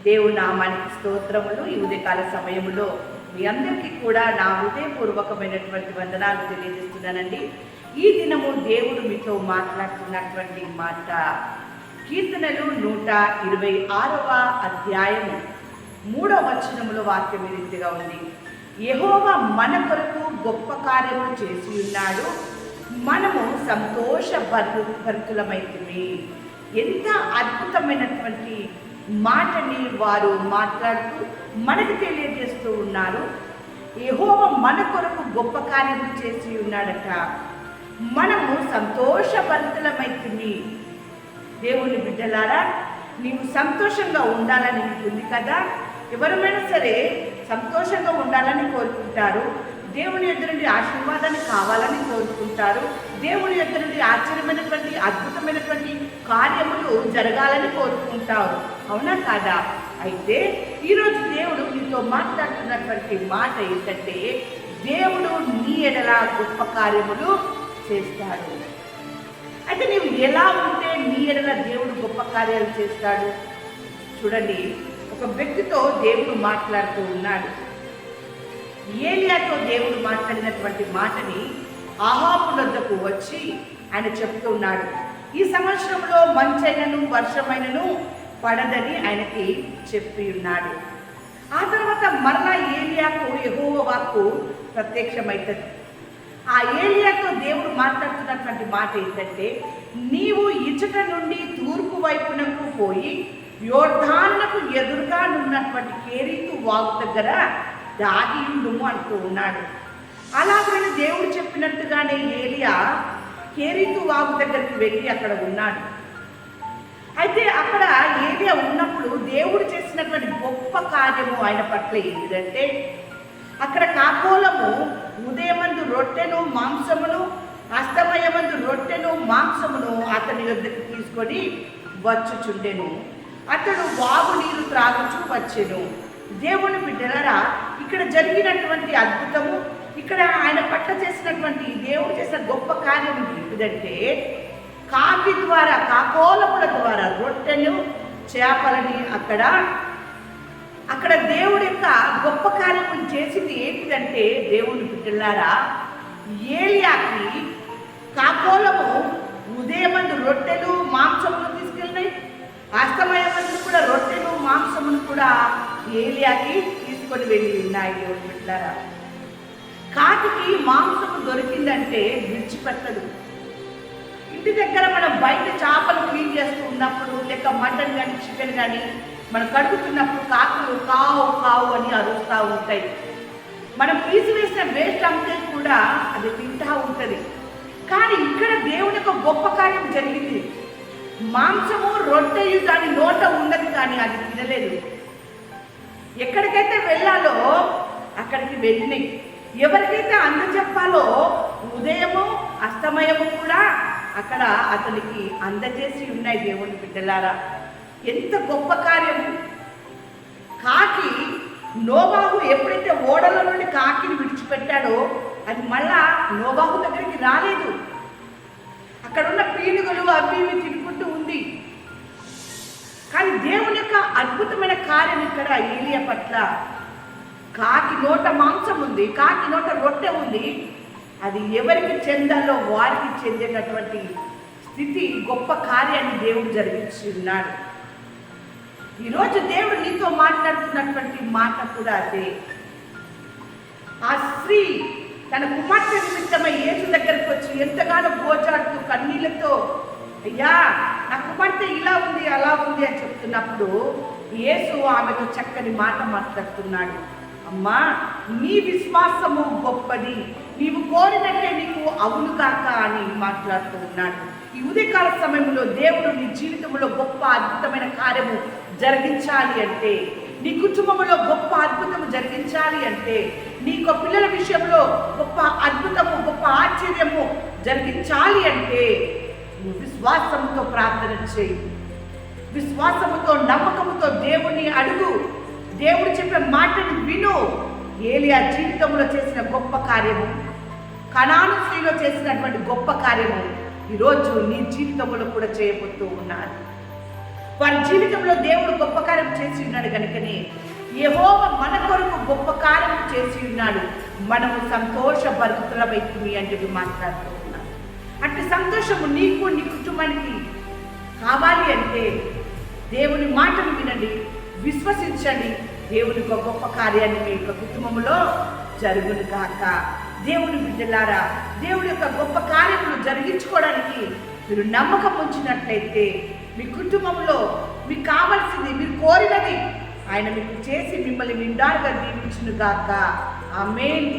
దేవుని నామానికి స్తోత్రములు. ఈ ఉదయకాల సమయంలో మీ అందరికీ కూడా నా హృదయపూర్వకమైనటువంటి వందనాలు తెలియజేస్తున్నానండి. ఈ దినము దేవుడు మీతో మాట్లాడుతున్నటువంటి మాట కీర్తనలు 126వ అధ్యాయము 3వ వచనములో వాక్యం ఈ రీతిగా ఉంది. యెహోవా మన కొరకు గొప్ప కార్యములు చేసి ఉన్నాడు, మనము సంతోషభరితులమైతిమి. ఎంత అద్భుతమైనటువంటి మాటని వారు మాట్లాడుతూ మనకు తెలియజేస్తూ ఉన్నారు. యెహోవా మన కొరకు గొప్ప కార్యములు చేసి ఉన్నాడట, మనము సంతోషభరితులమైతిమి. దేవుని బిడ్డలారా, నీవు సంతోషంగా ఉండాలని ఉంది కదా. ఎవరైనా సరే సంతోషంగా ఉండాలని కోరుకుంటారు. దేవుని యొద్ద నుండి ఆశీర్వాదాన్ని కావాలని కోరుకుంటారు. దేవుని యొద్ద నుండి ఆశ్చర్యమైనటువంటి అద్భుతమైనటువంటి కార్యములు జరగాలని కోరుకుంటారు. అవునా కాదా? అయితే ఈరోజు దేవుడు నీతో మాట్లాడుతున్నటువంటి మాట ఏంటంటే, దేవుడు నీ ఎడల గొప్ప కార్యములు చేస్తాడు. అయితే నీవు ఎలా ఉంటే నీ ఎడల దేవుడు గొప్ప కార్యాలు చేస్తాడు? చూడండి, ఒక వ్యక్తితో దేవుడు మాట్లాడుతూ ఉన్నాడు. ఏలియాతో దేవుడు మాట్లాడినటువంటి మాటని అహాబు వద్దకు వచ్చి ఆయన చెప్తూ ఉన్నాడు. ఈ సంవత్సరంలో మంచైనను వర్షమైనను పడదని ఆయనకి చెప్పి ఉన్నాడు. ఆ తర్వాత మరలా ఏలియాకు యెహోవా వాక్కు ప్రత్యక్షమైతుంది. ఆ ఏలియాతో దేవుడు మాట్లాడుతున్నటువంటి మాట ఏంటంటే, నీవు ఇచ్చట నుండి తూర్పు వైపునకు పోయి యోర్దానుకు ఎదురుగా ఉన్నటువంటి కేరీతు వాగు దగ్గర దాగి ఉండుము అంటూ ఉన్నాడు. అలాగని దేవుడు చెప్పినట్టుగానే ఏలియా కేరీతు వాగు దగ్గరికి వెళ్ళి అక్కడ ఉన్నాడు. అయితే అక్కడ ఏలియా ఉన్నప్పుడు దేవుడు చేసినటువంటి గొప్ప కార్యము ఆయన పట్ల ఏంటంటే, అక్కడ కాకోలము ఉదయమందు రొట్టెను మాంసమును, అస్తమయమందు రొట్టెను మాంసమును అతని వద్దకు తీసుకొని వచ్చుచుండెను. అతడు వాగు నీరు త్రాగుచూ వచ్చెను. దేవుని బిడ్డలారా, ఇక్కడ జరిగినటువంటి అద్భుతము, ఇక్కడ ఆయన పట్ల చేసినటువంటి దేవుడు చేసిన గొప్ప కార్యం ఏంటిదంటే, కాకి ద్వారా, కాకోలముల ద్వారా రొట్టెను చేపలని అక్కడ దేవుడి యొక్క గొప్ప కార్యము చేసింది ఏంటిదంటే, దేవుని బిడ్డలారా, ఏలియాకి కాకోలము ఉదయమందు రొట్టెలు మాంసమును తీసుకెళ్ళినాయి, అస్తమయమందు కూడా రొట్టెలు మాంసమును కూడా ఏలియాకి తీసుకొని వెళ్ళి ఉన్నాయి. దేవుని బిడ్డలారా, కాకికి మాంసము దొరికిందంటే విడిచిపెట్టదు. ఇంటి దగ్గర మనం బయట చేపలు క్లీన్ చేస్తూ ఉన్నప్పుడు, లేక మటన్ కానీ చికెన్ కానీ మనం కడుగుతున్నప్పుడు కాకులు కావు కావు అని అరుస్తూ ఉంటాయి. మనం తీసివేసిన వేస్ట్ అంతే కూడా అది తింటూ ఉంటుంది. కానీ ఇక్కడ దేవుని యొక్క గొప్ప కార్యం జరిగింది. మాంసము రొట్టెయు దాని నోట ఉన్నది, కానీ అది తినలేదు. ఎక్కడికైతే వెళ్ళాలో అక్కడికి వెళ్ళినాయి. ఎవరికైతే అందజెప్పాలో ఉదయము అస్తమయము కూడా అక్కడ అతనికి అందజేసి ఉన్నాయి. దేవుని బిడ్డలారా, ఎంత గొప్ప కార్యం! కాకి నోవాహు ఎప్పుడైతే ఓడల నుండి కాకిని విడిచిపెట్టాడో అది మళ్ళా నోవాహు దగ్గరికి రాలేదు. అక్కడ ఉన్న పీనుగలు అవి ఇవి తినుకుంటూ ఉంది. కానీ దేవుని యొక్క అద్భుతమైన కార్యం ఇక్కడ ఏలియా పట్ల, కాకి నోట మాంసం ఉంది, కాకి నోట రొట్టె ఉంది. అది ఎవరికి చెందాలో వారికి చెందేటటువంటి స్థితి, గొప్ప కార్యాన్ని దేవుడు జరిగించి ఉన్నాడు. ఈరోజు దేవుడు నీతో మాట్లాడుతున్నటువంటి మాట కూడా అదే. ఆ స్త్రీ తన కుమార్తె నిమిత్తమై యేసు దగ్గరకు వచ్చి ఎంతగానో గోచాడుతూ కన్నీళ్లతో, అయ్యా నా కుమార్తె ఇలా ఉంది అలా ఉంది అని చెప్తున్నప్పుడు యేసు ఆమెతో చక్కని మాట మాట్లాడుతున్నాడు. అమ్మా, నీ విశ్వాసము గొప్పది, నీవు కోరినట్టే నీకు అవును కాక అని మాట్లాడుతూ ఉన్నాడు. ఈ ఉదయకాల సమయంలో దేవుడు నీ జీవితంలో గొప్ప అద్భుతమైన కార్యము జరిగించాలి అంటే, నీ కుటుంబంలో గొప్ప అద్భుతము జరిగించాలి అంటే, నీకు పిల్లల విషయంలో గొప్ప అద్భుతము, గొప్ప ఆశ్చర్యము జరిగించాలి అంటే నువ్వు విశ్వాసంతో ప్రార్థన చేయి. విశ్వాసముతో నమ్మకముతో దేవుని అడుగు. దేవుడు చెప్పే మాటను విను. ఏలియా జీవితంలో చేసిన గొప్ప కార్యము, కనాను స్త్రీలో చేసినటువంటి గొప్ప కార్యము ఈరోజు నీ జీవితంలో కూడా చేయబోతూ ఉన్నారు. వారి జీవితంలో దేవుడు గొప్ప కార్యం చేసి ఉన్నాడు. ఉన్నాడు కనుకనే యెహోవా మన కొరకు గొప్ప కార్యం చేసి ఉన్నాడు, మనము సంతోషభరితులమైతిమి అని చెప్పి మాట్లాడుతూ ఉన్నాడు. అట్టి సంతోషము నీకు నీ కుటుంబానికి కావాలి అంటే దేవుని మాటను వినండి, విశ్వసించండి. దేవుని ఒక గొప్ప కార్యాన్ని మీ యొక్క కుటుంబంలో జరుగును కాక. దేవుని బిడ్డలారా, దేవుడి యొక్క గొప్ప కార్యములు జరిగించుకోవడానికి మీరు నమ్మకం ఉంచినట్లయితే మీ కుటుంబంలో మీకు కావాల్సింది, మీరు కోరినది ఆయన మీకు చేసి మిమ్మల్ని నిండారుగా దీవించును గాక. ఆమేన్.